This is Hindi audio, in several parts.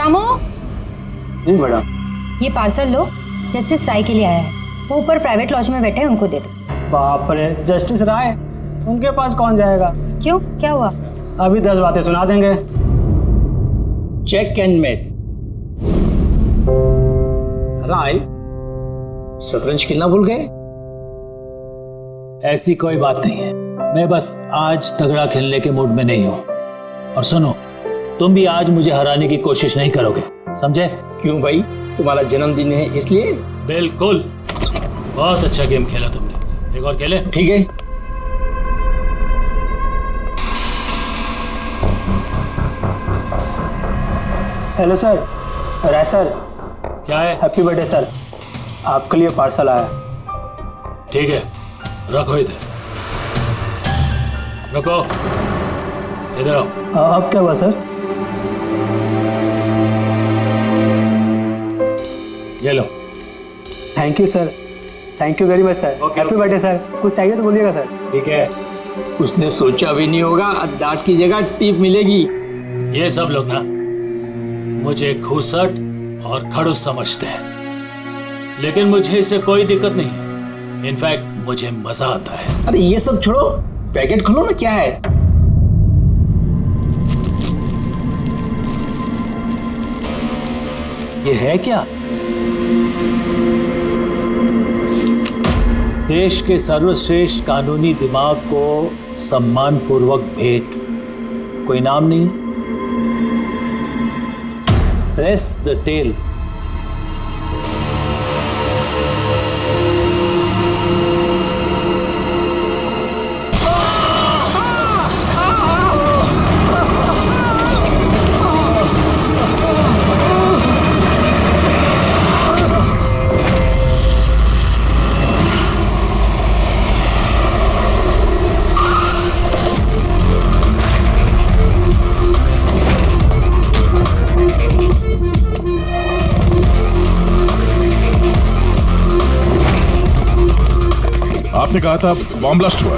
शामू, जी मैडम। ये पार्सल लो, जस्टिस राय के लिए आया है। वो ऊपर प्राइवेट लॉज में बैठे हैं, उनको दे दो। बाप रे, जस्टिस राय, उनके पास कौन जाएगा? क्यों, क्या हुआ? अभी 10 बातें सुना देंगे। Check and met. राय, शतरंज खेलना भूल गए? ऐसी कोई बात नहीं है, मैं बस आज तगड़ा खेलने के मूड में नहीं हूं। और सुनो, तुम भी आज मुझे हराने की कोशिश नहीं करोगे, समझे? क्यों भाई, तुम्हारा जन्मदिन है इसलिए? बिल्कुल, बहुत अच्छा गेम खेला तुमने। एक और खेले? ठीक है। हेलो सर, राय सर। क्या है? हैप्पी बर्थडे सर, आपके लिए पार्सल आया। ठीक है, रखो इधर, रखो इधर आओ। अब क्या हुआ सर? ये लो। Thank you sir, thank you very much sir. Happy birthday sir. कुछ चाहिए तो बोलिएगा सर। ठीक है। उसने सोचा भी नहीं होगा डांट की जगह टिप मिलेगी। ये सब लोग ना मुझे घूसट और खड़ूस समझते हैं, लेकिन मुझे इससे कोई दिक्कत नहीं है। इनफैक्ट मुझे मजा आता है। अरे ये सब छोड़ो, पैकेट खोलो ना, क्या है? ये है क्या? देश के सर्वश्रेष्ठ कानूनी दिमाग को सम्मान पूर्वक भेंट। कोई नाम नहीं? Press the tail. आपने कहा था बॉम्ब ब्लास्ट हुआ?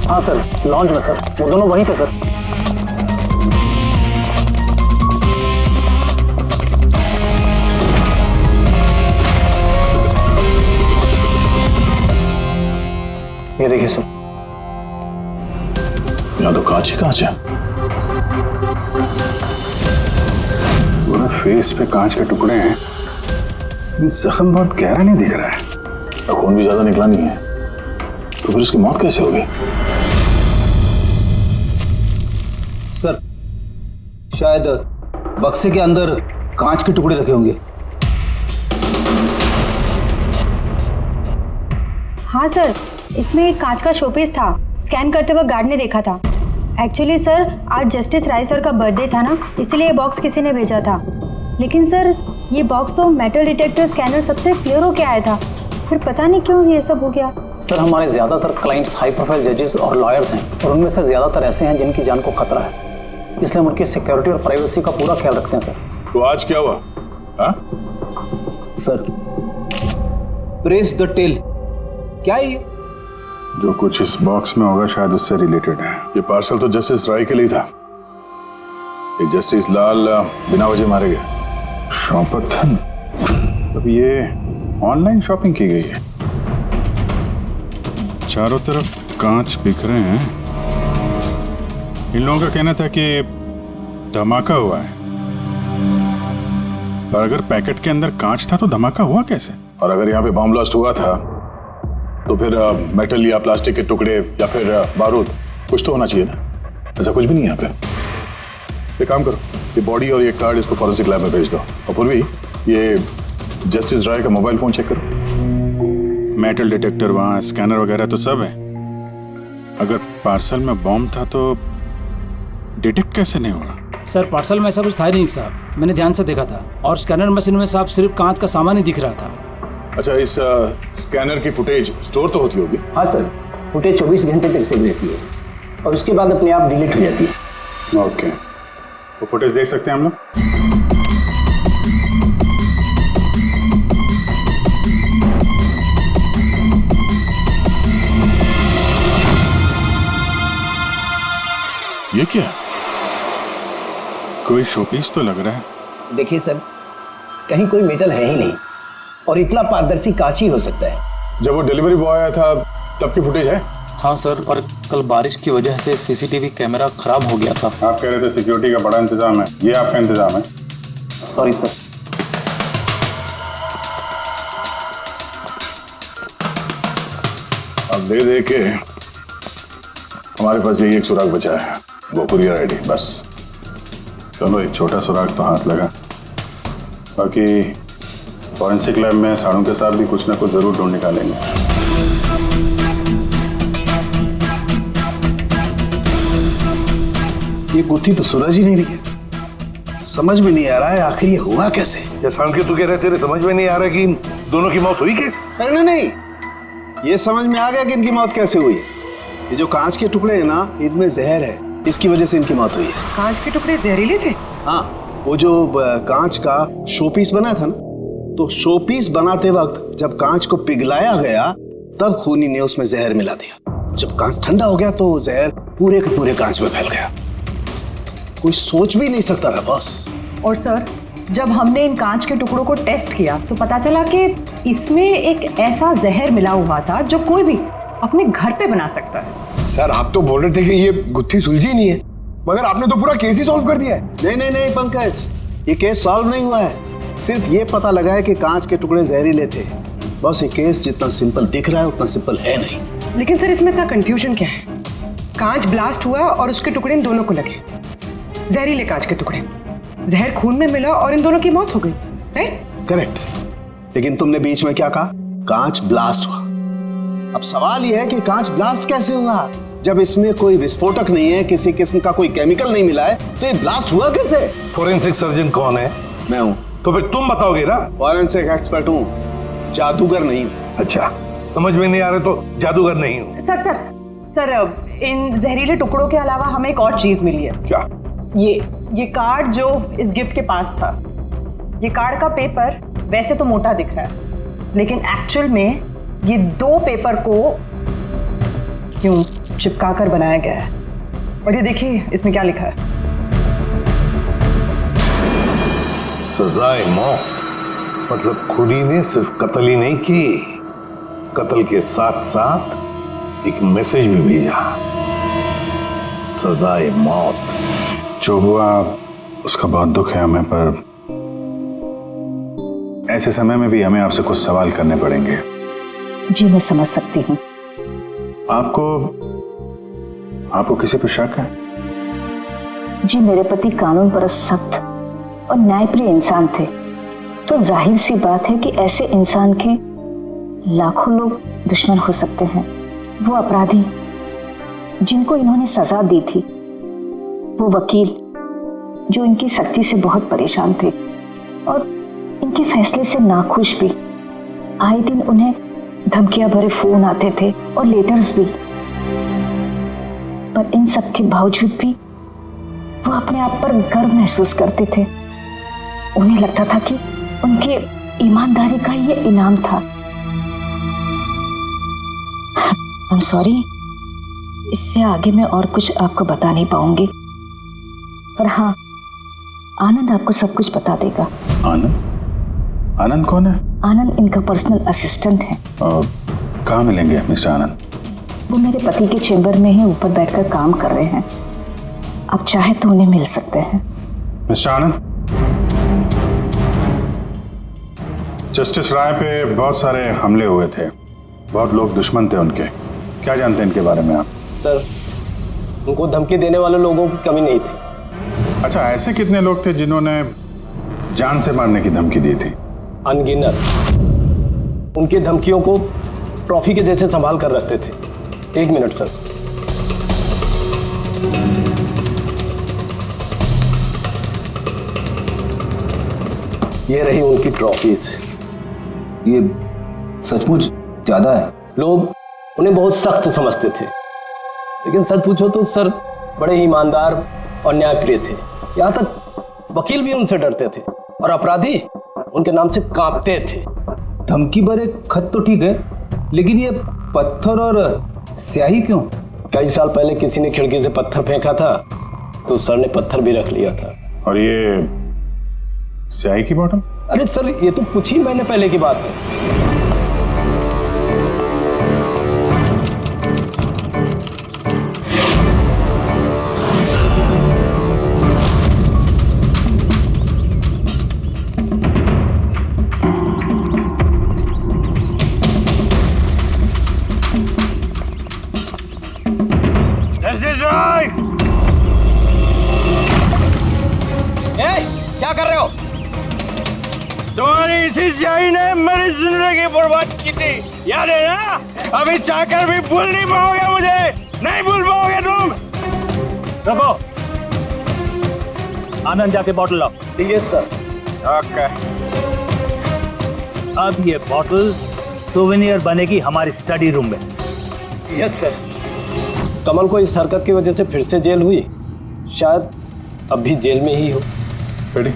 हाँ सर, लॉन्च में सर। वो दोनों वहीं थे सर। ये देखिए सर। यहाँ तो कांच ही कांच है। पूरा फेस पे कांच के टुकड़े हैं। जख्म बहुत गहरा नहीं दिख रहा है। खून भी ज्यादा निकला नहीं है, तो फिर उसकी मौत कैसे होगी? सर, शायद बक्से के अंदर कांच के टुकड़े रखे होंगे। हाँ सर, इसमें एक कांच का शोपीस था। स्कैन करते वक्त गार्ड ने देखा था। एक्चुअली सर, आज जस्टिस राय सर का बर्थडे था ना, इसलिए ये बॉक्स किसी ने भेजा था। लेकिन सर, ये बॉक्स तो मेटल डिटेक्टर स्कैनर सबसे क्लियर होके आया था। फिर पता नहीं क्यों ये सब हो गया। सर, हमारे ज़्यादातर क्लाइंट्स हाई प्रोफाइल जजेस और लॉयर्स हैं, और उनमें से ज़्यादातर ऐसे हैं जिनकी जान को खतरा है। इसलिए हम उनकी सिक्योरिटी और प्राइवेसी का पूरा ख्याल रखते हैं सर। तो आज क्या हुआ? हाँ? सर, प्रेस द टेल, क्या है ये? जो कुछ इस बॉक्स में होगा शायद उससे रिलेटेड है। ये पार्सल तो जस्टिस राय के लिए था। ये जस्टिस लाल बिना वजह मारे गए। शौपथन, अब ये ऑनलाइन शॉपिंग की गई है। चारों तरफ कांच बिखरे हैं। इन लोगों का कहना था कि धमाका हुआ है, पर अगर पैकेट के अंदर कांच था तो धमाका हुआ कैसे? और अगर यहाँ पे बॉम्ब ब्लास्ट हुआ था तो फिर मेटल या प्लास्टिक के टुकड़े या फिर बारूद, कुछ तो होना चाहिए ना। ऐसा कुछ भी नहीं है यहाँ पे। एक काम करो, ये बॉडी और ये कार्ड इसको फॉरेंसिक लैब में भेज दो। और पूर्वी, ये जस्टिस राय का मोबाइल फोन चेक करो। मेटल डिटेक्टर वहाँ, स्कैनर वगैरह तो सब है। अगर पार्सल में बॉम्ब था तो डिटेक्ट कैसे नहीं होगा? सर, पार्सल में ऐसा कुछ था ही नहीं साहब, मैंने ध्यान से देखा था। और स्कैनर मशीन में साहब सिर्फ कांच का सामान ही दिख रहा था। अच्छा, इस स्कैनर की फुटेज स्टोर तो होती होगी? हाँ सर, फुटेज 24 घंटे तक सेव रहती है और उसके बाद अपने आप डिलीट हो जाती है। ओके, तो फुटेज देख सकते हैं हम लोग? ये क्या? कोई शोपीस तो लग रहा है। देखिए सर, कहीं कोई मेटल है ही नहीं और इतना पारदर्शी कांच ही हो सकता है। जब वो डिलीवरी बॉय आया था तब की फुटेज है? हाँ सर, और कल बारिश की वजह से सीसीटीवी कैमरा खराब हो गया था। आप कह रहे थे सिक्योरिटी का बड़ा इंतजाम है, ये आपका इंतजाम है? Sorry sir. अब दे के हमारे पास यही एक सुराग बचा है, वो कुरियर आईडी, बस। चलो एक छोटा सुराग तो हाथ लगा। बाकी फॉरेंसिक लैब में साड़ों के साथ भी कुछ ना कुछ जरूर ढूंढ निकालेंगे। ये गुत्थी तो सूरज ही नहीं रही है। समझ में नहीं आ रहा है आखिर ये हुआ कैसे। के तू कह रहे तेरे समझ में नहीं आ रहा कि इन दोनों की मौत हुई कैसे? नहीं नहीं, ये समझ में आ गया कि इनकी मौत कैसे हुई है। ये जो कांच के टुकड़े हैं ना, इनमें जहर है, इसकी वजह से इनकी मौत हुई है। कांच के टुकड़े जहरीले थे? हाँ, वो जो कांच का शोपीस बना था ना, तो शोपीस बनाते वक्त जब कांच को पिघलाया गया तब खूनी ने उसमें जहर मिला दिया। जब कांच ठंडा हो गया तो जहर पूरे के पूरे कांच में फैल गया। कोई सोच भी नहीं सकता था बॉस। और सर, जब हमने इन कांच के टुकड़ों को टेस्ट किया तो पता चला कि इसमें एक ऐसा जहर मिला हुआ था जो कोई भी अपने घर पे बना सकता है। सर, आप तो बोल रहे थे कि ये गुत्थी सुलझी नहीं है, मगर आपने तो पूरा केस ही सॉल्व कर दिया है। नहीं नहीं नहीं पंकज, ये केस सॉल्व नहीं हुआ है। सिर्फ ये पता लगा है कि कांच के टुकड़े जहरीले थे। बस ये केस जितना सिंपल दिख रहा है उतना सिंपल है नहीं। लेकिन सर, इसमें इतना कंफ्यूजन क्या है? कांच ब्लास्ट हुआ और उसके टुकड़े इन दोनों को लगे, जहरीले कांच के टुकड़े, जहर खून में मिला और इन दोनों की मौत हो गई, राइट? करेक्ट। लेकिन तुमने बीच में क्या कहा? कांच ब्लास्ट हुआ। अब सवाल यह है कि कांच ब्लास्ट कैसे हुआ? जब इसमें कोई विस्फोटक नहीं है, किसी किस्म का कोई केमिकल नहीं मिला है, तो ये ब्लास्ट हुआ कैसे? फोरेंसिक सर्जन कौन है? मैं हूँ। तो फिर तुम बताओगे ना। फॉरेंसिक एक्सपर्ट हूँ, जादूगर नहीं हूँ। अच्छा, समझ में नहीं आ रहा तो जादूगर नहीं हूँ। सर, इन जहरीले टुकड़ों के अलावा हमें एक और चीज मिली है। क्या? ये कार्ड जो इस गिफ्ट के पास था, ये कार्ड का पेपर वैसे तो मोटा दिख रहा है, लेकिन एक्चुअल में ये 2 पेपर को यूं चिपका कर बनाया गया है। और ये देखिए इसमें क्या लिखा है। सजाए मौत। मतलब खूनी ने सिर्फ कत्ल ही नहीं की, कत्ल के साथ साथ एक मैसेज भी भेजा, सजाए मौत। जो हुआ उसका बहुत दुख है हमें, पर ऐसे समय में भी हमें आपसे कुछ सवाल करने पड़ेंगे। जी मैं समझ सकती हूँ। आपको किसी पर शक है? जी मेरे पति कानून पर सख्त और न्यायप्रिय इंसान थे, तो जाहिर सी बात है कि ऐसे इंसान के लाखों लोग दुश्मन हो सकते हैं। वो अपराधी जिनको इन्होंने सजा दी थी, वो वकील जो इनकी सख्ती से बहुत परेशान थे और इनके फैसले से नाखुश भी, आए दिन उन्हें धमकियां भरे फोन आते थे और लेटर्स भी। पर इन सब के बावजूद भी वो अपने आप पर गर्व महसूस करते थे। उन्हें लगता था कि उनकी ईमानदारी का ये इनाम था। आई एम सॉरी, इससे आगे मैं और कुछ आपको बता नहीं पाऊंगी, पर हाँ, आनंद आपको सब कुछ बता देगा। आनंद? आनंद कौन है? आनंद इनका पर्सनल असिस्टेंट है। और कहाँ मिलेंगे मिस्टर आनंद? वो मेरे पति के चेंबर में ही ऊपर बैठकर काम कर रहे हैं। आप चाहे तो उन्हें मिल सकते हैं। मिस्टर आनंद, जस्टिस राय पे बहुत सारे हमले हुए थे, बहुत लोग दुश्मन थे उनके। क्या जानते हैं इनके बारे में आप? सर, उनको धमकी देने वाले लोगों की कमी नहीं थी। अच्छा, ऐसे कितने लोग थे जिन्होंने जान से मारने की धमकी दी थी? अनगिनत। उनकी धमकियों को ट्रॉफी के जैसे संभाल कर रखते थे। 1 मिनट सर। ये रही उनकी ट्रॉफीज। ये सचमुच ज्यादा है। लोग उन्हें बहुत सख्त समझते थे, लेकिन सच पूछो तो सर बड़े ईमानदार और न्यायप्रिय थे। यहाँ तक वकील भी उनसे डरते थे और अपराधी उनके नाम से कांपते थे। धमकी भरे खत तो ठीक है, लेकिन ये पत्थर और स्याही क्यों? कई साल पहले किसी ने खिड़की से पत्थर फेंका था, तो सर ने पत्थर भी रख लिया था। और ये स्याही की बॉटल? अरे सर, ये तो कुछ ही महीने पहले की बात है। क्या कर रहे हो? तुम्हारी इसी स्याही ने मेरी जिंदगी बर्बाद की थी, याद है ना? अभी चाहकर भी भूल नहीं पाओगे मुझे, नहीं भूल पाओगे तुम। रखो, आनंद जाके बॉटल लाओ। ठीक है सर। ओके। अब ये बॉटल सोवेनियर बनेगी हमारी स्टडी रूम में। Yes sir. कमल को इस हरकत की वजह से फिर से जेल हुई, शायद अब भी जेल में ही हो। बेटी,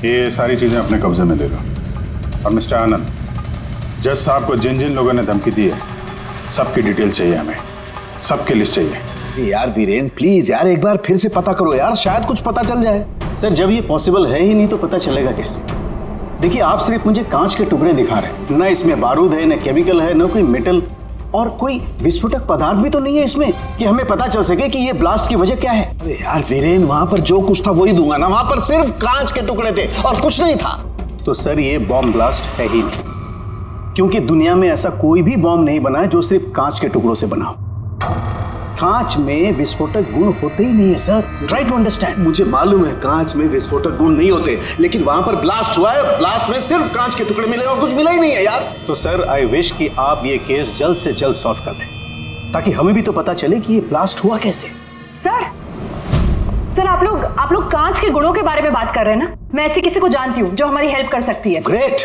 ये सारी चीजें अपने कब्जे में ले लो। और मिस्टर आनंद, जज साहब को जिन जिन लोगों ने धमकी दी है, सबकी डिटेल चाहिए हमें, सबकी लिस्ट चाहिए। यार वीरेन प्लीज यार, एक बार फिर से पता करो यार, शायद कुछ पता चल जाए। सर, जब ये पॉसिबल है ही नहीं तो पता चलेगा कैसे? देखिए, आप सिर्फ मुझे कांच के टुकड़े दिखा रहे हैं, ना इसमें बारूद है, ना केमिकल है, ना कोई मेटल, और कोई विस्फोटक पदार्थ भी तो नहीं है इसमें कि हमें पता चल सके कि ये ब्लास्ट की वजह क्या है। अरे यार वीरेन, वहां पर जो कुछ था वही दूंगा ना, वहां पर सिर्फ कांच के टुकड़े थे और कुछ नहीं था। तो सर, ये बॉम्ब ब्लास्ट है ही नहीं, क्योंकि दुनिया में ऐसा कोई भी बॉम्ब नहीं बना है जो सिर्फ कांच के टुकड़ों से बना हो। कांच में विस्फोटक गुण होते ही नहीं है सर, ट्राई टू अंडरस्टैंड। मुझे मालूम है कांच में विस्फोटक गुण नहीं होते, लेकिन वहां पर ब्लास्ट हुआ है, ब्लास्ट में सिर्फ कांच के टुकड़े मिले और कुछ मिला ही नहीं है यार। तो सर, आई विश कि आप ये केस जल्द से जल्द सॉल्व कर लें, ताकि हमें भी तो पता चले कि ये ब्लास्ट हुआ कैसे। सर आप लोग कांच के गुणों के बारे में बात कर रहे हैं ना? मैं ऐसी किसी को जानती हूँ जो हमारी हेल्प कर सकती है। ग्रेट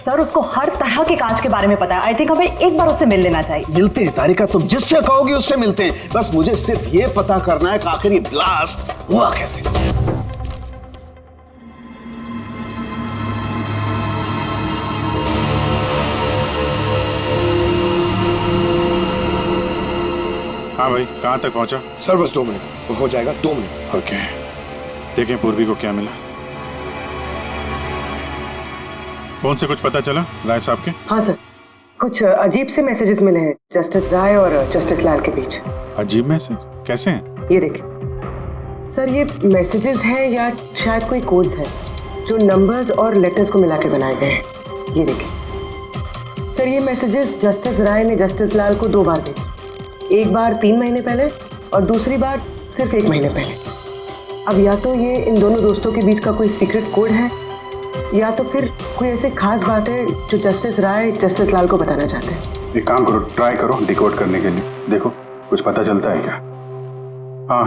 सर, उसको हर तरह के कांच के बारे में पता है। आई थिंक हमें एक बार उससे मिल लेना चाहिए। मिलते हैं तारिका, तुम जिससे कहोगी उससे मिलते हैं। बस मुझे सिर्फ ये पता करना है कि आखिर ये ब्लास्ट हुआ कैसे। हाँ भाई, कहाँ तक पहुँचा? सर बस 2 मिनट हो जाएगा, 2 मिनट। ओके, देखें पूर्वी को क्या मिला। फोन से कुछ पता चला राय साहब के? हाँ सर, कुछ अजीब से मैसेजेस मिले हैं जस्टिस राय और जस्टिस लाल के बीच। अजीब मैसेज? कैसे हैं? ये देखिए सर, ये मैसेजेस हैं या शायद कोई कोड्स हैं जो नंबर्स और लेटर्स को मिला के बनाए गए हैं। ये देखिए सर, ये मैसेजेस जस्टिस राय ने जस्टिस लाल को 2 बार भेजे, एक बार 3 महीने पहले और दूसरी बार सिर्फ 1 महीने पहले। अब या तो ये इन दोनों दोस्तों के बीच का कोई सीक्रेट कोड है, या तो फिर कोई ऐसी खास बात है जो जस्टिस राय जस्टिस लाल को बताना चाहते हैं। एक काम करो, ट्राई करो डिकोड करने के लिए, देखो कुछ पता चलता है क्या। हाँ,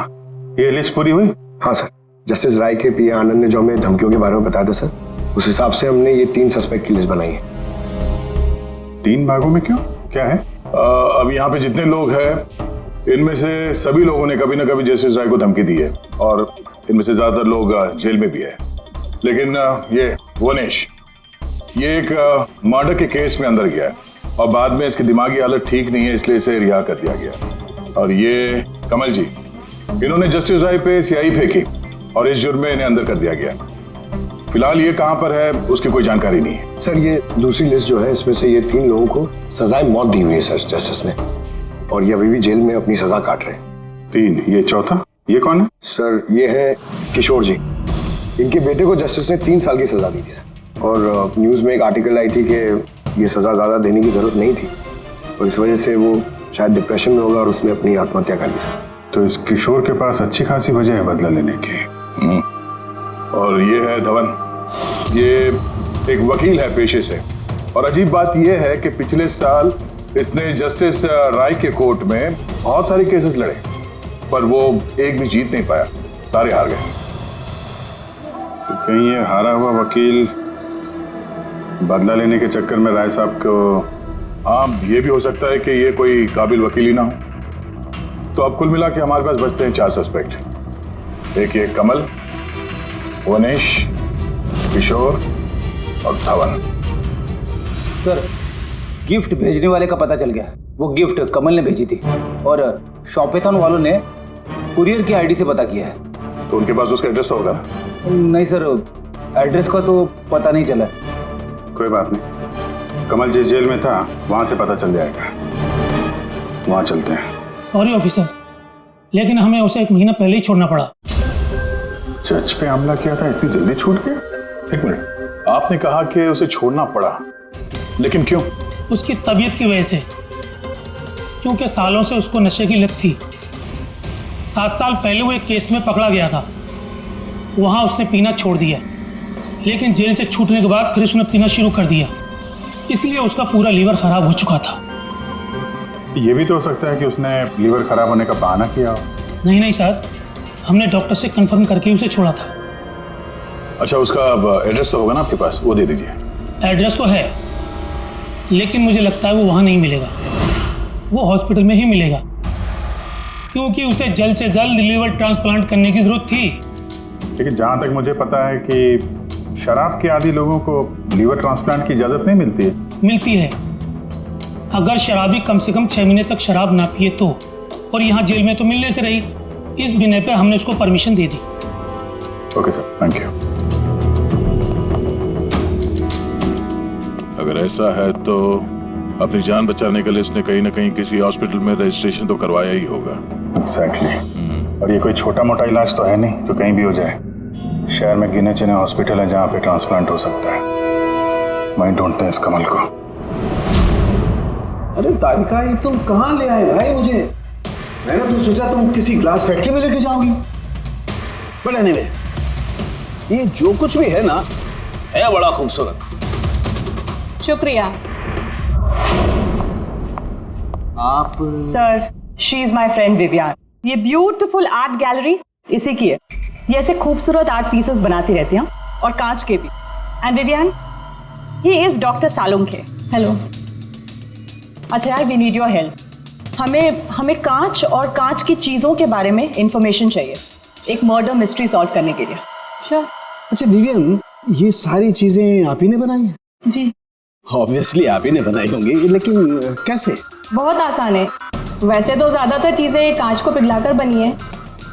ये लिस्ट पूरी हुई? हाँ सर, जस्टिस राय के पीए आनंद ने जो हमें धमकियों के बारे में बताया था सर, उस हिसाब से हमने ये 3 सस्पेक्ट की लिस्ट बनाई है। 3 भागों में क्यों, क्या है? अब यहाँ पे जितने लोग हैं इनमें से सभी लोगों ने कभी ना कभी जस्टिस राय को धमकी दी है, और इनमें से ज्यादातर लोग जेल में भी है। लेकिन ये वनेश, ये एक मर्डर के केस में अंदर गया है और बाद में इसकी दिमागी हालत ठीक नहीं है, इसलिए इसे रिहा कर दिया गया। और ये कमल जी, इन्होंने जस्टिस राय पे स्याही फेंकी और इस जुर्म में इन्हें अंदर कर दिया गया। फिलहाल ये कहाँ पर है उसकी कोई जानकारी नहीं है। सर, ये दूसरी लिस्ट जो है इसमें से ये 3 लोगों को सजाए मौत दी हुई है सर जस्टिस ने, और ये अभी भी जेल में अपनी सजा काट रहे हैं। 3, ये चौथा, ये कौन है? सर, ये है किशोर जी। इनके बेटे को जस्टिस ने 3 साल की सजा दी थी सर, और न्यूज़ में एक आर्टिकल आई थी कि ये सजा ज़्यादा देने की जरूरत नहीं थी, और इस वजह से वो शायद डिप्रेशन में होगा और उसने अपनी आत्महत्या कर ली सर। तो इस किशोर के पास अच्छी खासी वजह है बदला लेने की। और ये है धवन, ये एक वकील है पेशे से, और अजीब बात यह है कि पिछले साल इसने जस्टिस राय के कोर्ट में बहुत सारे केसेस लड़े, पर वो एक भी जीत नहीं पाया, सारे हार गए। तो कहीं ये हारा हुआ वकील बदला लेने के चक्कर में राय साहब को, हाँ ये भी हो सकता है कि ये कोई काबिल वकील ही ना हो। तो अब कुल मिला के हमारे पास बचते हैं 4 सस्पेक्ट। एक ये कमल, वनेश, किशोर और धवन। सर, गिफ्ट भेजने वाले का पता चल गया। वो गिफ्ट कमल ने भेजी थी और शॉपेथॉन वालों ने कुरियर की आईडी से पता किया है। तो उनके पास उसका एड्रेस होगा? नहीं सर, एड्रेस का तो पता नहीं चला। कोई बात नहीं, कमल जिस जेल में था वहां से पता चल जाएगा, वहां चलते हैं। सॉरी ऑफिसर, लेकिन हमें उसे 1 महीना पहले ही छोड़ना पड़ा। जज पे हमला किया था, इतनी जल्दी छूट गया? 1 मिनट, आपने कहा कि उसे छोड़ना पड़ा, लेकिन क्यों? उसकी तबीयत की वजह से, क्योंकि सालों से उसको नशे की लत थी। 7 साल पहले वो एक केस में पकड़ा गया था, वहाँ उसने पीना छोड़ दिया, लेकिन जेल से छूटने के बाद फिर उसने पीना शुरू कर दिया, इसलिए उसका पूरा लीवर खराब हो चुका था। ये भी तो हो सकता है कि उसने लीवर खराब होने का बहाना किया हो। नहीं नहीं सर, हमने डॉक्टर से कंफर्म करके उसे छोड़ा था। अच्छा, उसका एड्रेस तो होगा ना आपके पास, वो दे दीजिए। एड्रेस तो है, लेकिन मुझे लगता है वो वहाँ नहीं मिलेगा, वो हॉस्पिटल में ही मिलेगा, क्योंकि उसे जल्द से जल्द लीवर ट्रांसप्लांट करने की जरूरत थी। लेकिन जहाँ तक मुझे पता है कि शराब के आदी लोगों को लीवर ट्रांसप्लांट की इजाज़त नहीं मिलती है। मिलती है, अगर शराबी कम से कम 6 महीने तक शराब ना पिए तो, और यहाँ जेल में तो मिलने से रही, इस बिना पे हमने उसको permission they the. Okay sir, thank you. अगर ऐसा है तो अपनी जान बचाने के लिए उसने कहीं ना कहीं किसी हॉस्पिटल में रजिस्ट्रेशन तो करवाया ही होगा। एग्जैक्टली। और ये कोई छोटा मोटा इलाज तो है नहीं जो कहीं भी हो जाए। शहर में गिने चुने हॉस्पिटल है जहाँ पे ट्रांसप्लांट हो सकता है। वहीं ढूंढते हैं इस कमल को। अरे तारिका, ये तुम कहाँ ले आए भाई मुझे? मैंने तो सोचा तुम किसी ग्लास फैक्ट्री में लेके जाओगी। बट एनीवे, ये जो कुछ भी है ना, है बड़ा खूबसूरत। शुक्रिया। आप sir, she is my friend Vivian. ये ब्यूटीफुल आर्ट गैलरी इसी की है। ये ऐसे खूबसूरत आर्ट पीसेस बनाती रहती हैं, और कांच के भी। And Vivian, he is doctor Salunkhe. Hello. अच्छा यार, वी नीड योर हेल्प। हमें कांच और कांच की चीजों के बारे में इंफॉर्मेशन चाहिए, एक मर्डर मिस्ट्री सॉल्व करने के लिए। श्योर। अच्छा विवियन, ये सारी चीजें आप ही ने बनाई हैं? जी। ऑब्वियसली आप ही ने बनाई होंगी, लेकिन कैसे? बहुत आसान है। वैसे तो ज़्यादातर चीज़ें कांच को पिघलाकर बनी है।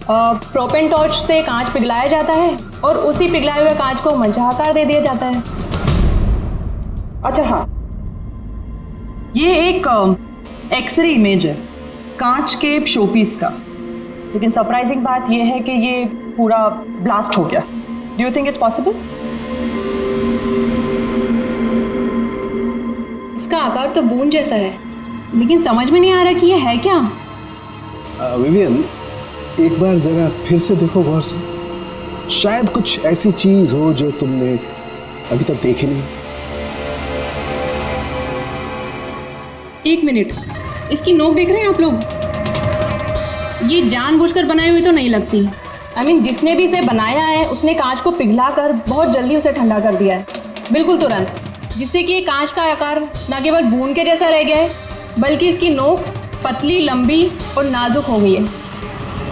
प्रोपेन टॉर्च से कांच पिघलाया जाता है और उसी पिघलाए हुए कांच को मनचाहा आकार दे दिया जाता है। अच्छा हाँ, ये एक एक्सरे इमेज है कांच के शोपीस का, लेकिन सरप्राइजिंग बात ये है कि ये पूरा ब्लास्ट हो गया। Do you think it's possible? इसका आकार तो बूंद जैसा है, लेकिन समझ में नहीं आ रहा कि ये है क्या। विवियन, एक बार जरा फिर से देखो गौर से। शायद कुछ ऐसी चीज हो जो तुमने अभी तक देखी नहीं। 1 मिनट, इसकी नोक देख रहे हैं आप लोग? ये जानबूझकर बनाई हुई तो नहीं लगती। I mean, जिसने भी इसे बनाया है उसने कांच को पिघलाकर बहुत जल्दी उसे ठंडा कर दिया है, बिल्कुल तुरंत, जिससे कि कांच का आकार न केवल बूंद के जैसा रह गया है, बल्कि इसकी नोक पतली, लंबी और नाजुक हो गई है।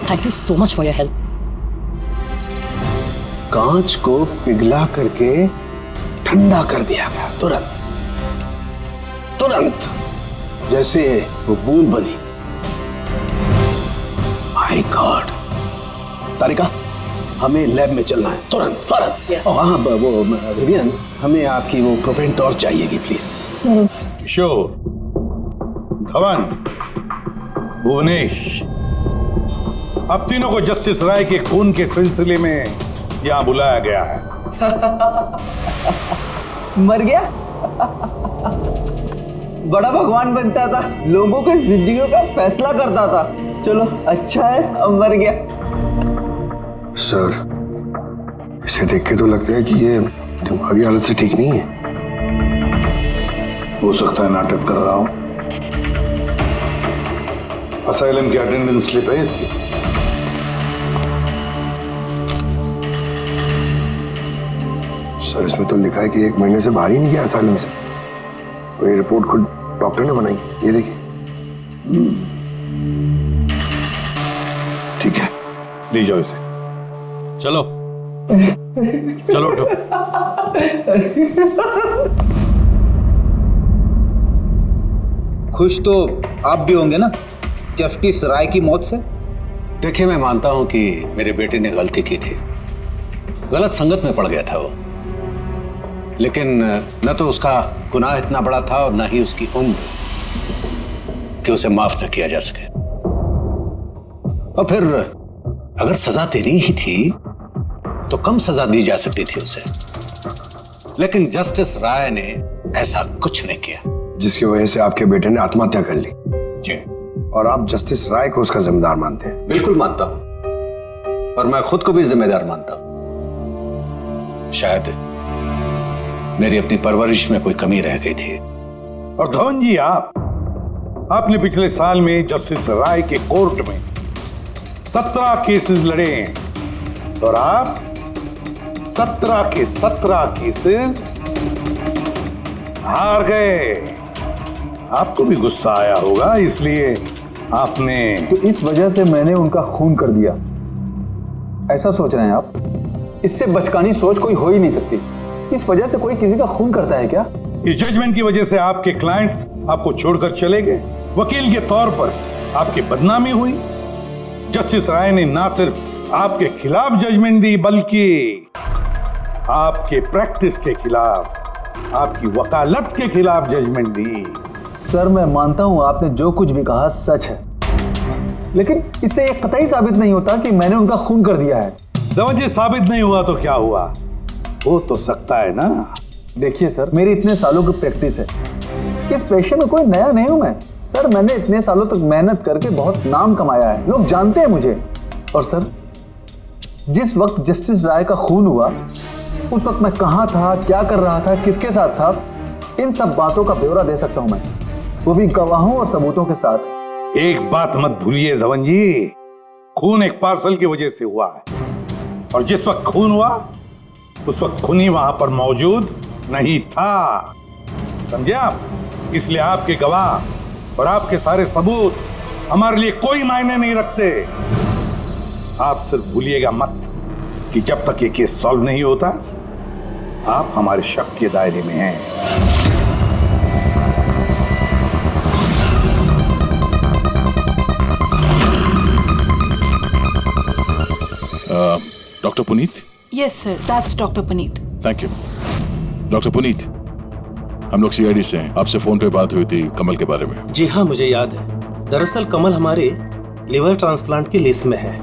Thank you so much for your help. कांच को पिघला करके ठंडा कर दिया गया, तुरंत तुरंत, जैसे वो बूंद बनी। My God. तारिका, हमें लैब में चलना है तुरंत, फौरन। और हाँ, वो विवियन, हमें आपकी वो प्रोपेन टॉर्च चाहिएगी प्लीज। किशोर, धवन, भुवनेश, अब तीनों को जस्टिस राय के खून के सिलसिले में यहां बुलाया गया है। मर गया? बड़ा भगवान बनता था, लोगों के जिंदगियों का फैसला करता था। चलो अच्छा है, अब मर गया। सर, इसे देख के तो लगता है कि ये दिमागी हालत से ठीक नहीं है। हो सकता है नाटक कर रहा हूं। असाइलम की अटेंडेंस स्लिप है इसकी। सर, इसमें तो लिखा है कि 1 महीने से बाहर ही नहीं गया असाइलम से। ये रिपोर्ट खुद डॉक्टर ने बनाई, ये देखिए। ठीक है, ले जाओ इसे। चलो चलो उठो। खुश तो आप भी होंगे ना जस्टिस राय की मौत से? देखिए, मैं मानता हूं कि मेरे बेटे ने गलती की थी, गलत संगत में पड़ गया था वो, लेकिन न तो उसका गुनाह इतना बड़ा था और न ही उसकी उम्र कि उसे माफ न किया जा सके। और फिर अगर सजा देनी ही थी तो कम सजा दी जा सकती थी उसे, लेकिन जस्टिस राय ने ऐसा कुछ नहीं किया, जिसकी वजह से आपके बेटे ने आत्महत्या कर ली। जी। और आप जस्टिस राय को उसका जिम्मेदार मानते हैं? बिल्कुल मानता हूं, और मैं खुद को भी जिम्मेदार मानता हूं। शायद मेरी अपनी परवरिश में कोई कमी रह गई थी। और धवन जी, आपने पिछले साल में जस्टिस राय के कोर्ट में 17 केसेस लड़े हैं और आप 17 के 17 केसेस हार गए। आपको भी गुस्सा आया होगा, इसलिए आपने तो इस वजह से मैंने उनका खून कर दिया, ऐसा सोच रहे हैं आप? इससे बचकानी सोच कोई हो ही नहीं सकती। इस वजह से कोई किसी का खून करता है क्या? इस जजमेंट की वजह से आपके क्लाइंट्स आपको छोड़कर चले गए, वकील के तौर पर आपकी बदनामी हुई। जस्टिस राय ने ना सिर्फ आपके खिलाफ जजमेंट दी, बल्कि आपके प्रैक्टिस के खिलाफ, आपकी वकालत के खिलाफ जजमेंट दी। सर, मैं मानता हूं आपने जो कुछ भी कहा सच है, लेकिन इससे यह कतई साबित नहीं होता कि मैंने उनका खून कर दिया है। धवन जी, साबित नहीं हुआ तो क्या हुआ? हो तो सकता है ना। देखिए सर, मेरी इतने सालों की प्रैक्टिस है, इस पेशे में कोई नया नहीं हूं मैं। सर, मैंने इतने सालों तक मेहनत करके बहुत नाम कमाया है, लोग जानते हैं मुझे। और सर, जिस वक्त जस्टिस राय का खून हुआ, उस वक्त मैं कहां था, क्या कर रहा था, किसके साथ था, इन सब बातों का ब्यौरा दे सकता हूं मैं, वो भी गवाहों और सबूतों के साथ। एक बात मत भूलिए धवन जी, खून एक पार्सल की वजह से हुआ है, और जिस वक्त खून हुआ उस वक्त खूनी वहां पर मौजूद नहीं था, समझे आप? इसलिए आपके गवाह और आपके सारे सबूत हमारे लिए कोई मायने नहीं रखते। आप सिर्फ भूलिएगा मत कि जब तक ये केस सॉल्व नहीं होता, आप हमारे शक के दायरे में हैं। Doctor Puneet? Yes, sir. That's Dr. Puneet. Thank you. Doctor Puneet, हम लोग सीआईडी से हैं, आपसे फोन पे बात हुई थी कमल के बारे में। जी हाँ, मुझे याद है। दरअसल कमल हमारे लिवर ट्रांसप्लांट की लिस्ट में है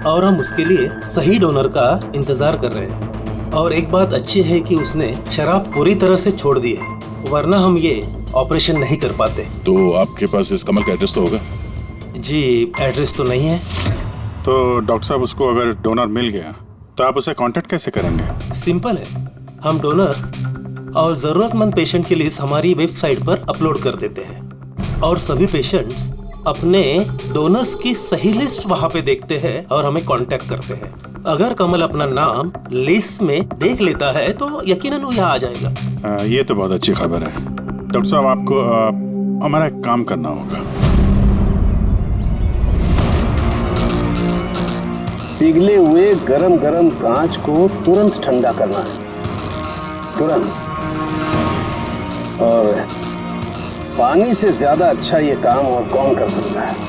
और हम उसके लिए सही डोनर का इंतजार कर रहे हैं। और एक बात अच्छी है कि उसने शराब पूरी तरह से छोड़ दी है, वरना हम ये ऑपरेशन नहीं कर पाते। तो आपके पास इस कमल का एड्रेस तो होगा? जी, एड्रेस तो नहीं है। तो डॉक्टर साहब, उसको अगर डोनर मिल गया तो आप उसे कांटेक्ट कैसे करेंगे? सिंपल है, हम डोनर्स और जरूरतमंद पेशेंट की लिस्ट हमारी वेबसाइट पर अपलोड कर देते हैं और सभी पेशेंट्स अपने डोनर्स की सही लिस्ट वहां पे देखते हैं और हमें कांटेक्ट करते हैं। अगर कमल अपना नाम लिस्ट में देख लेता है तो यकीनन वो यहाँ आ जाएगा। ये तो बहुत अच्छी खबर है। डॉक्टर साहब, आपको हमारा एक काम करना होगा। पिघले हुए गरम गरम कांच को तुरंत ठंडा करना है, तुरंत। और पानी से ज्यादा अच्छा ये काम और कौन कर सकता है?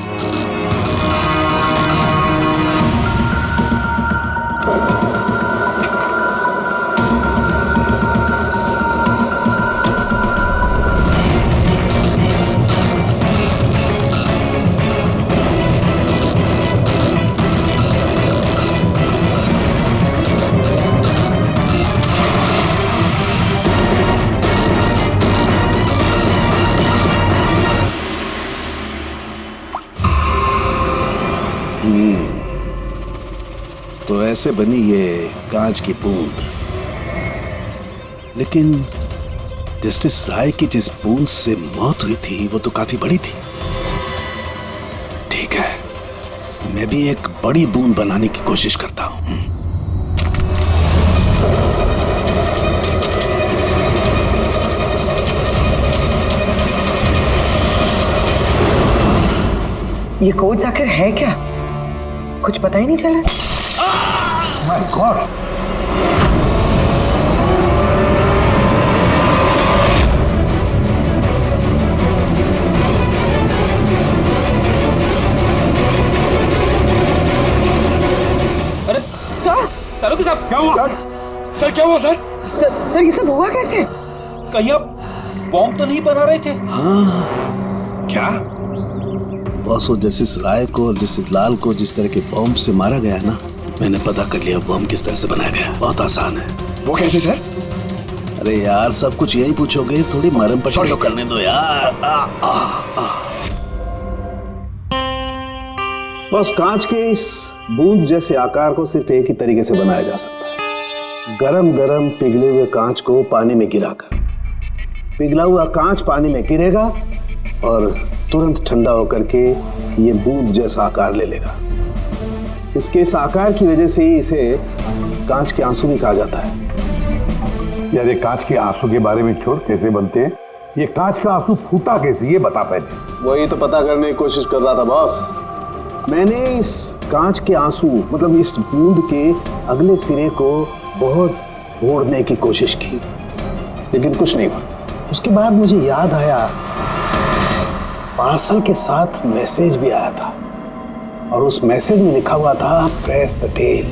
तो ऐसे बनी ये कांच की बूंद। लेकिन जस्टिस राय की जिस बूंद से मौत हुई थी वो तो काफी बड़ी थी। ठीक है, मैं भी एक बड़ी बूंद बनाने की कोशिश करता हूं। ये कोड्स आखिर है क्या? कुछ पता ही नहीं चला। My God! अरे सर, साहब क्या हुआ? सर क्या हुआ सर? सर ये सब हुआ कैसे? कहीं आप बॉम्ब तो नहीं बना रहे थे? हाँ। क्या? बॉस, वो जस्टिस राय को और जस्टिस लाल को जिस तरह के बॉम्ब से मारा गया है ना, मैंने पता कर लिया बॉम्ब किस तरह से बनाया गया। बहुत आसान है। वो कैसे सर? अरे यार, सब कुछ यही पूछोगे, थोड़ी मरम पट्टी तो करने दो यार। बस कांच के इस बूंद जैसे आकार को सिर्फ एक ही तरीके से बनाया जा सकता है, गरम गरम पिघले हुए कांच को पानी में गिराकर। पिघला हुआ कांच पानी में गिरेगा और तुरंत ठंडा होकर के ये बूंद जैसा आकार ले लेगा। इसके इस आकार की वजह से ही इसे कांच के आंसू भी कहा जाता है। यार, ये कांच के आंसू के बारे में छोड़, कैसे बनते हैं? ये कांच का आंसू फूटा कैसे, ये बता पहले। वही तो पता करने की कोशिश कर रहा था बॉस। मैंने इस कांच के आंसू मतलब इस बूंद के अगले सिरे को बहुत मोड़ने की कोशिश की, लेकिन कुछ नहीं हुआ। उसके बाद मुझे याद आया, पार्सल के साथ मैसेज भी आया था और उस मैसेज में लिखा हुआ था प्रेस द टेल।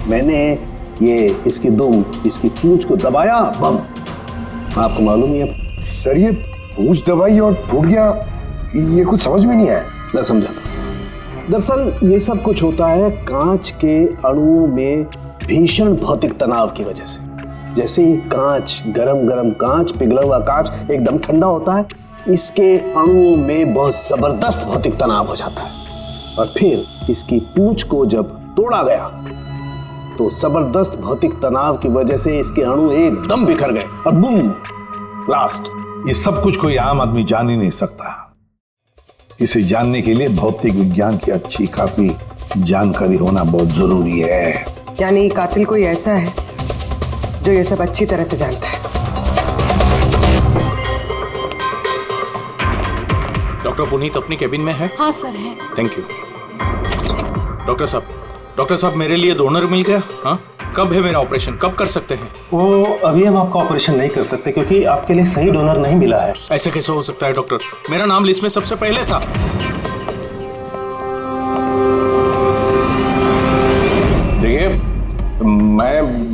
मैंने ये इसकी दुम, इसकी पूंछ को दबाया, बम। आपको मालूम ही है सर, ये पूंछ दबाई और फूट गया, ये कुछ समझ में नहीं आया। मैं समझाता। दरअसल ये सब कुछ होता है कांच के अणुओं में भीषण भौतिक तनाव की वजह से। जैसे ही कांच, गरम गरम कांच, पिघला हुआ कांच एकदम ठंडा होता है, इसके अणुओं में बहुत जबरदस्त भौतिक तनाव हो जाता है और फिर इसकी पूंछ को जब तोड़ा गया तो जबरदस्त भौतिक तनाव की वजह से इसके अणु एकदम बिखर गए और बूम, ब्लास्ट। ये सब कुछ कोई आम आदमी जान ही नहीं सकता। इसे जानने के लिए भौतिक विज्ञान की अच्छी खासी जानकारी होना बहुत जरूरी है। यानी कातिल कोई ऐसा है जो ये सब अच्छी तरह से जानता है। डॉक्टर पुनीत अपनी केबिन में है? हाँ सर है। Thank you. डॉक्टर साहब मेरे लिए डोनर मिल गया। हाँ, कब है मेरा ऑपरेशन, कब कर सकते हैं? वो अभी हम आपका ऑपरेशन नहीं कर सकते क्योंकि आपके लिए सही डोनर नहीं मिला है। ऐसे कैसे हो सकता है डॉक्टर? मेरा नाम लिस्ट में सबसे पहले था। देखिए,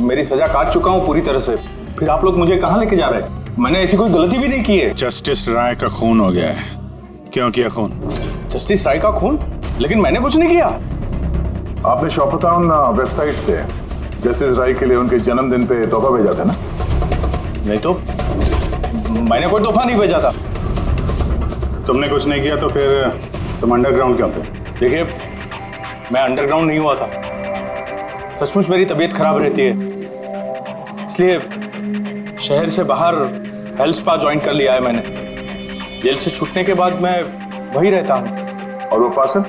मेरी सजा काट चुका हूँ पूरी तरह से, फिर आप लोग मुझे कहाँ लेके जा रहे हैं? मैंने ऐसी कोई गलती भी नहीं की है। जस्टिस राय का खून हो गया है। क्यों किया खून? जस्टिस राय का खून? लेकिन मैंने कुछ नहीं किया। आपने शॉपटाउन वेबसाइट से जस्टिस राय के लिए उनके जन्मदिन पे तोहफा भेजा था ना? नहीं तो मैंने कोई तोहफा नहीं भेजा था। तुमने कुछ नहीं किया तो फिर तुम अंडरग्राउंड क्यों थे? देखिए, मैं अंडरग्राउंड नहीं हुआ था। सचमुच मेरी तबीयत खराब रहती है, इसलिए शहर से बाहर हेल्थ स्पा ज्वाइन कर लिया है मैंने। जेल से छूटने के बाद मैं वही रहता हूँ। और वो पार्सल,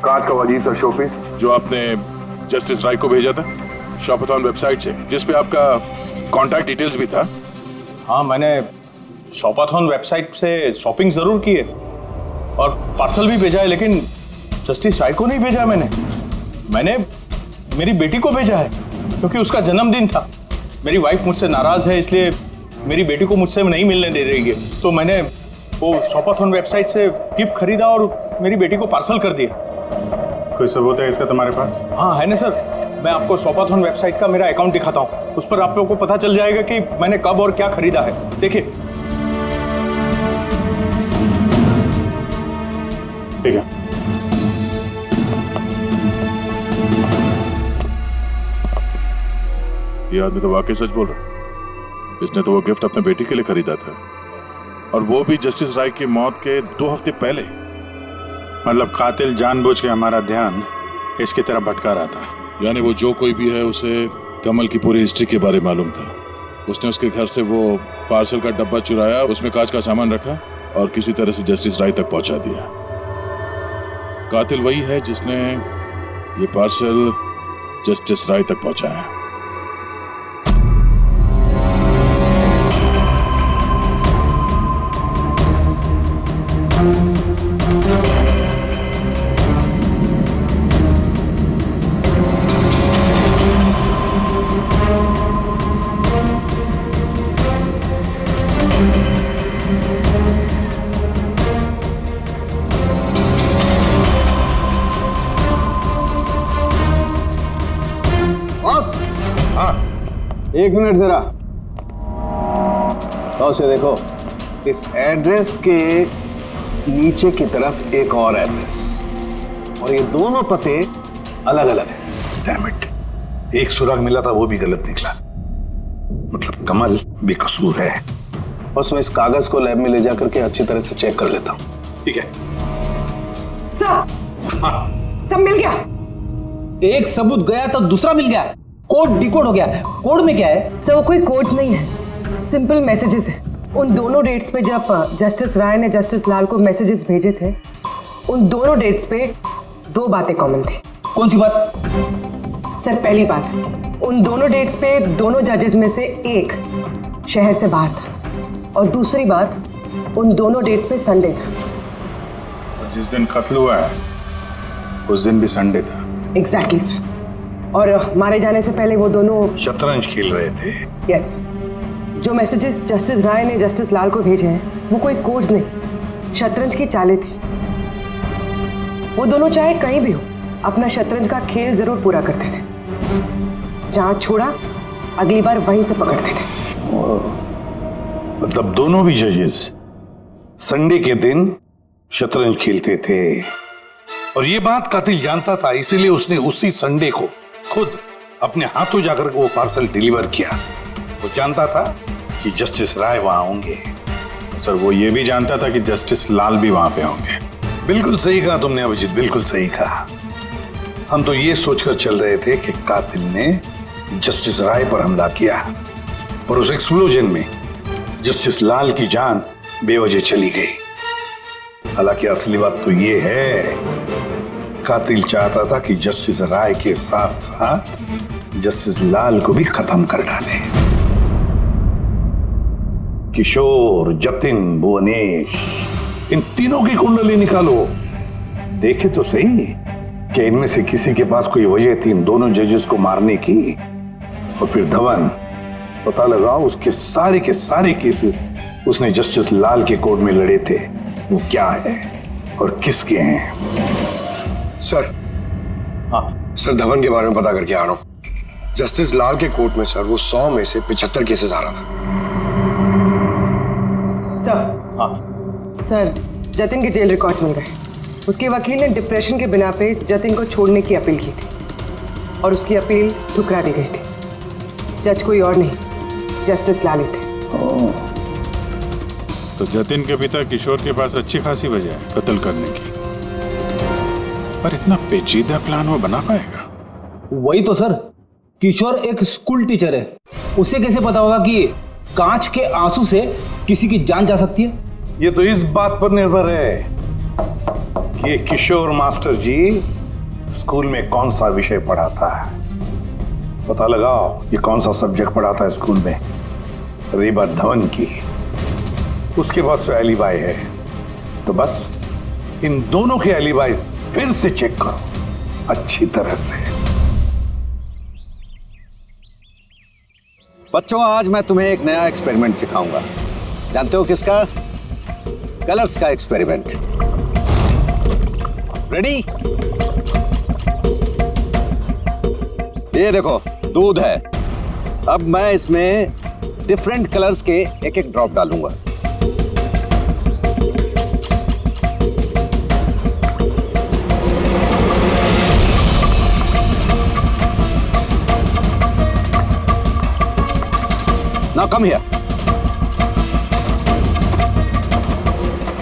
कांच का अजीब सा शोपीस जो आपने जस्टिस राय को भेजा था शॉपटाउन वेबसाइट से, जिसपे आपका कॉन्टैक्ट डिटेल्स भी था? हाँ, मैंने शॉपाथॉन वेबसाइट से शॉपिंग जरूर की है और पार्सल भी भेजा है, लेकिन जस्टिस राय को नहीं भेजा। मैंने मेरी बेटी को भेजा है क्योंकि उसका जन्मदिन था। मेरी वाइफ मुझसे नाराज है, इसलिए मेरी बेटी को मुझसे नहीं मिलने दे रही है, तो मैंने वो शॉपाथॉन वेबसाइट से गिफ्ट खरीदा और मेरी बेटी को पार्सल कर दिया। कोई सबूत है इसका तुम्हारे पास? हाँ है ना सर, मैं आपको शॉपाथॉन वेबसाइट का मेरा अकाउंट दिखाता हूँ। उस पर आप लोगों को पता चल जाएगा कि मैंने कब और क्या खरीदा है। देखिए, ठीक है। ये आदमी तो वाकई सच बोल रहा है। इसने तो वो गिफ्ट अपने बेटी के लिए खरीदा था, और वो भी जस्टिस राय की मौत के 2 हफ्ते पहले। मतलब कातिल जानबूझ के हमारा ध्यान इसकी तरफ भटका रहा था। यानी वो जो कोई भी है, उसे कमल की पूरी हिस्ट्री के बारे में मालूम था। उसने उसके घर से वो पार्सल का डब्बा चुराया, उसमें कांच का सामान रखा और किसी तरह से जस्टिस राय तक पहुंचा दिया। कातिल वही है जिसने ये पार्सल जस्टिस राय तक पहुंचाया। बॉस, हाँ, 1 मिनट जरा। और से देखो, इस एड्रेस के नीचे की तरफ एक और एड्रेस, और ये दोनों पते अलग अलग हैं। डैम इट, एक सुराग मिला था वो भी गलत निकला। मतलब कमल बेकसूर है। बस मैं इस कागज को लैब में ले जाकर के अच्छी तरह से चेक कर लेता हूँ। ठीक है सर, सब मिल गया। एक सबूत गया तो दूसरा मिल गया, कोड डिकोड हो गया। कोड में क्या है? सर वो कोई कोड्स नहीं है, सिंपल मैसेजेस है। उन दोनों डेट्स पे जब जस्टिस राय ने जस्टिस लाल को मैसेजेस भेजे थे, उन दोनों डेट्स पे दो बातें कॉमन थी। कौन सी बात? सर पहली बात, उन दोनों डेट्स पे दोनों जजेस में से एक शहर से बाहर था, और दूसरी बात, उन दोनों डेट्स पे संडे था। जिस दिन कत्ल हुआ है उस दिन भी संडे था। Exactly sir. और मारे जाने से पहले वो दोनों शतरंज खेल रहे थे। यस। जो मैसेजेस जस्टिस राय ने जस्टिस लाल को भेजे हैं वो कोई कोड्स नहीं, शतरंज की चालें थी। वो दोनों चाहे कहीं भी हो अपना शतरंज का खेल जरूर पूरा करते थे। जहां छोड़ा अगली बार वहीं से पकड़ते थे। मतलब दोनों भी जजेस संडे के दिन शतरंज खेलते थे, और ये बात कातिल जानता था, इसीलिए उसने उसी संडे को खुद अपने हाथों जाकर वो पार्सल डिलीवर किया। वो जानता था कि जस्टिस राय वहां होंगे। सर वो ये भी जानता था कि जस्टिस लाल भी वहां पे होंगे। बिल्कुल सही कहा तुमने अभिजीत, बिल्कुल सही कहा। हम तो ये सोचकर चल रहे थे कि कातिल ने जस्टिस राय पर हमला किया, पर उस एक्सप्लोजन में जस्टिस लाल की जान बेवजह चली गई। हालांकि असली बात तो ये है, कातिल चाहता था कि जस्टिस राय के साथ साथ जस्टिस लाल को भी खत्म कर डाले। किशोर, जतिन, भुवनेश, इन तीनों की कुंडली निकालो, देखे तो सही कि इनमें से किसी के पास कोई वजह थी इन दोनों जजेस को मारने की। और फिर धवन, पता लगाओ उसके सारे के सारे केसेस उसने जस्टिस लाल के कोर्ट में लड़े थे, वो क्या है और किसके हैं। सर, हाँ सर, धवन के बारे में पता करके आ रहा हूं। जस्टिस लाल के कोर्ट में सर वो 100 में से 75 केसेस आ रहा था। सर, हाँ सर, जतिन के जेल रिकॉर्ड्स मिल गए। उसके वकील ने डिप्रेशन के बिना पे जतिन को छोड़ने की अपील की थी, और उसकी अपील ठुकरा दी गई थी। जज कोई और नहीं, जस्टिस लाल ही थे। तो जतिन के पिता किशोर के पास अच्छी खासी वजह है कत्ल करने की, पर इतना पेचीदा प्लान वो बना पाएगा? वही तो सर, किशोर एक स्कूल टीचर है, उसे कैसे पता होगा कि कांच के आंसू से किसी की जान जा सकती है? ये तो इस बात पर निर्भर है कि ये किशोर मास्टर जी स्कूल में कौन सा विषय पढ़ाता है। पता लगाओ ये कौन सा सब्जेक्ट पढ़ाता है स्कूल में। रेबा धवन की, उसके पास तो एलिबाई है, तो बस इन दोनों के एलिबाई फिर से चेक करो अच्छी तरह से। बच्चों, आज मैं तुम्हें एक नया एक्सपेरिमेंट सिखाऊंगा। जानते हो किसका? कलर्स का एक्सपेरिमेंट। रेडी? ये देखो, दूध है। अब मैं इसमें डिफरेंट कलर्स के एक एक ड्रॉप डालूंगा। Now come here.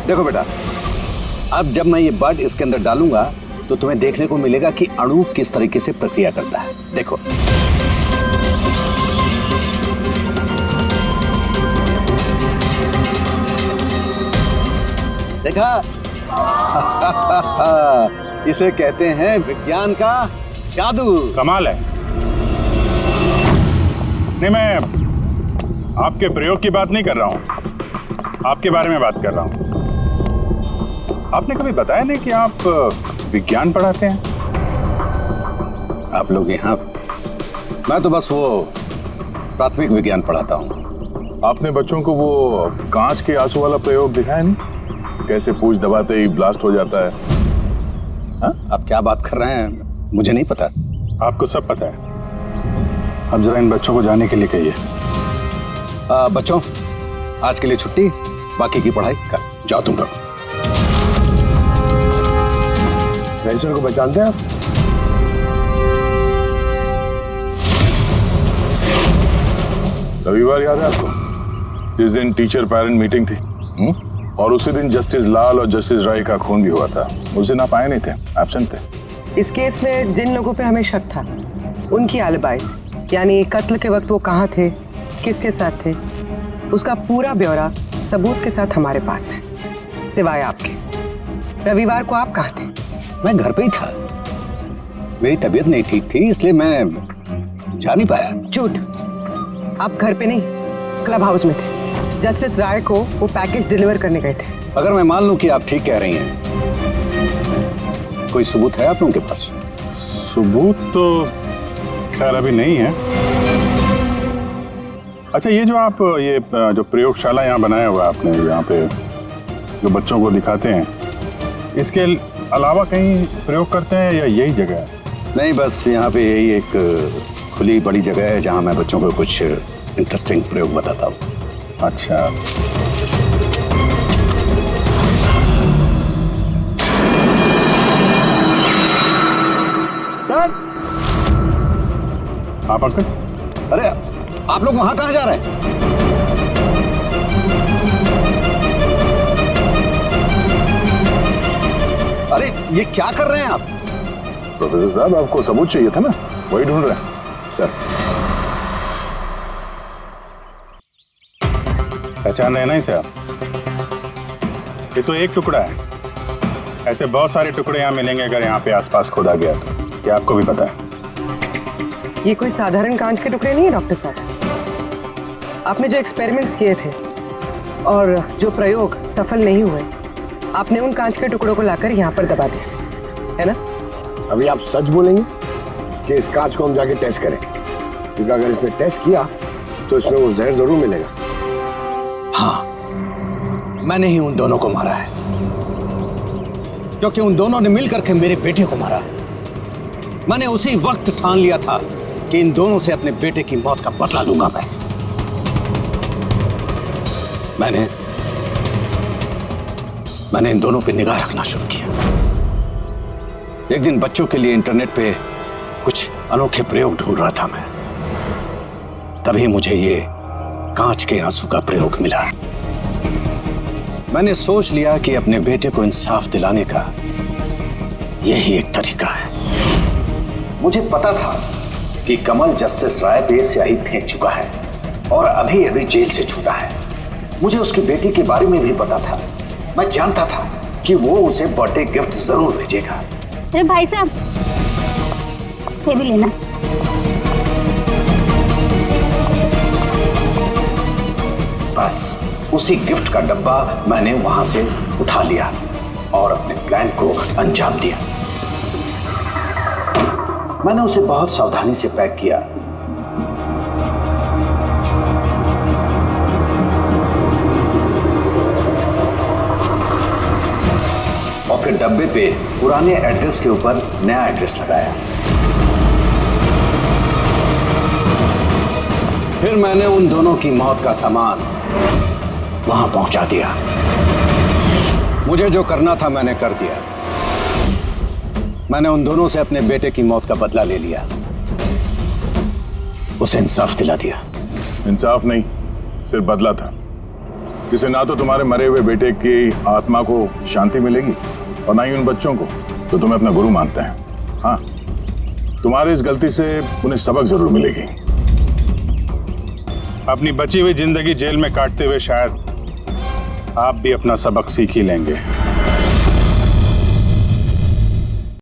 देखो बेटा, अब जब मैं ये बड इसके अंदर डालूंगा तो तुम्हें देखने को मिलेगा कि अणु किस तरीके से प्रक्रिया करता है। देखो, देखा? इसे कहते हैं विज्ञान का जादू। कमाल है। नहीं, मैं आपके प्रयोग की बात नहीं कर रहा हूं, आपके बारे में बात कर रहा हूं। आपने कभी बताया नहीं कि आप विज्ञान पढ़ाते हैं? आप लोग यहाँ? मैं तो बस वो प्राथमिक विज्ञान पढ़ाता हूँ। आपने बच्चों को वो कांच के आंसू वाला प्रयोग दिखाया नहीं? कैसे पूछ दबाते ही ब्लास्ट हो जाता है। हाँ? आप क्या बात कर रहे हैं? मुझे नहीं पता। आपको सब पता है। अब जरा इन बच्चों को जाने के लिए कहिए। बच्चों, आज के लिए छुट्टी, बाकी की पढ़ाई कर। जाओ तुम लोग। सर को पहचानते हैं आप? रविवार याद है आपको, जिस दिन टीचर पेरेंट मीटिंग थी? और उसी दिन जस्टिस लाल और जस्टिस राय का खून भी हुआ था। उस दिन आप आए नहीं थे, एब्सेंट थे। इस केस में जिन लोगों पे हमें शक था उनकी एलिबाइज, यानी कत्ल के वक्त वो कहाँ थे, किसके साथ थे, उसका पूरा ब्यौरा सबूत के साथ हमारे पास है, सिवाय आपके। रविवार को आप कहाँ थे? मैं घर पे ही था। मेरी तबीयत नहीं ठीक थी, इसलिए मैं जा नहीं पाया। झूठ, आप घर पे नहीं, क्लब हाउस में थे। जस्टिस राय को वो पैकेज डिलीवर करने गए थे। अगर मैं मान लूं कि आप ठीक कह रही हैं, कोई सबूत है आप लोगों के पास? सबूत तो खैर अभी नहीं है। अच्छा, ये जो आप ये जो प्रयोगशाला यहाँ बनाया हुआ आपने, यहाँ पे जो बच्चों को दिखाते हैं, इसके अलावा कहीं प्रयोग करते हैं या यही जगह है? नहीं, बस यहाँ पे यही एक खुली बड़ी जगह है जहाँ मैं बच्चों को कुछ इंटरेस्टिंग प्रयोग बताता हूँ। अच्छा, सर। आप अंकल? अरे आप लोग वहां कहाँ जा रहे हैं? अरे ये क्या कर रहे हैं आप? प्रोफेसर साहब, आपको सबूत चाहिए था ना, वही ढूंढ रहे हैं। सर, पहचान रहे नहीं सर? ये तो एक टुकड़ा है, ऐसे बहुत सारे टुकड़े यहाँ मिलेंगे अगर यहाँ पे आसपास खोदा गया तो। क्या आपको भी पता है? ये कोई साधारण कांच के टुकड़े नहीं है डॉक्टर साहब। आपने जो एक्सपेरिमेंट्स किए थे और जो प्रयोग सफल नहीं हुए, आपने उन कांच के टुकड़ों को लाकर यहाँ पर दबा दिया, है ना? अभी आप सच बोलेंगे कि इस कांच को हम जाके टेस्ट करें? क्योंकि अगर इसने टेस्ट किया तो इसमें वो जहर जरूर मिलेगा। हाँ, मैंने ही उन दोनों को मारा है, क्योंकि उन दोनों ने मिलकर के मेरे बेटे को मारा। मैंने उसी वक्त ठान लिया था कि इन दोनों से अपने बेटे की मौत का बदला लूंगा। मैंने इन दोनों पे निगाह रखना शुरू किया। एक दिन बच्चों के लिए इंटरनेट पे कुछ अनोखे प्रयोग ढूंढ रहा था मैं, तभी मुझे ये कांच के आंसू का प्रयोग मिला। मैंने सोच लिया कि अपने बेटे को इंसाफ दिलाने का यही एक तरीका है। मुझे पता था कि कमल जस्टिस राय पे स्याही फेंक चुका है और अभी अभी जेल से छूटा है। मुझे उसकी बेटी के बारे में भी पता था। मैं जानता था कि वो उसे बर्थडे गिफ्ट जरूर भेजेगा। अरे भाई साहब, ये भी लेना। बस उसी गिफ्ट का डब्बा मैंने वहां से उठा लिया और अपने प्लान को अंजाम दिया। मैंने उसे बहुत सावधानी से पैक किया। और फिर डब्बे पे पुराने एड्रेस के ऊपर नया एड्रेस लगाया। फिर मैंने उन दोनों की मौत का सामान वहां पहुंचा दिया। मुझे जो करना था मैंने कर दिया। मैंने उन दोनों से अपने बेटे की मौत का बदला ले लिया, उसे इंसाफ दिला दिया। इंसाफ नहीं, सिर्फ बदला था। जिसे ना तो तुम्हारे मरे हुए बेटे की आत्मा को शांति मिलेगी और ना ही उन बच्चों को जो तुम्हें अपना गुरु मानते हैं। हाँ, तुम्हारी इस गलती से उन्हें सबक जरूर मिलेगी। अपनी बची हुई जिंदगी जेल में काटते हुए शायद आप भी अपना सबक सीख ही लेंगे।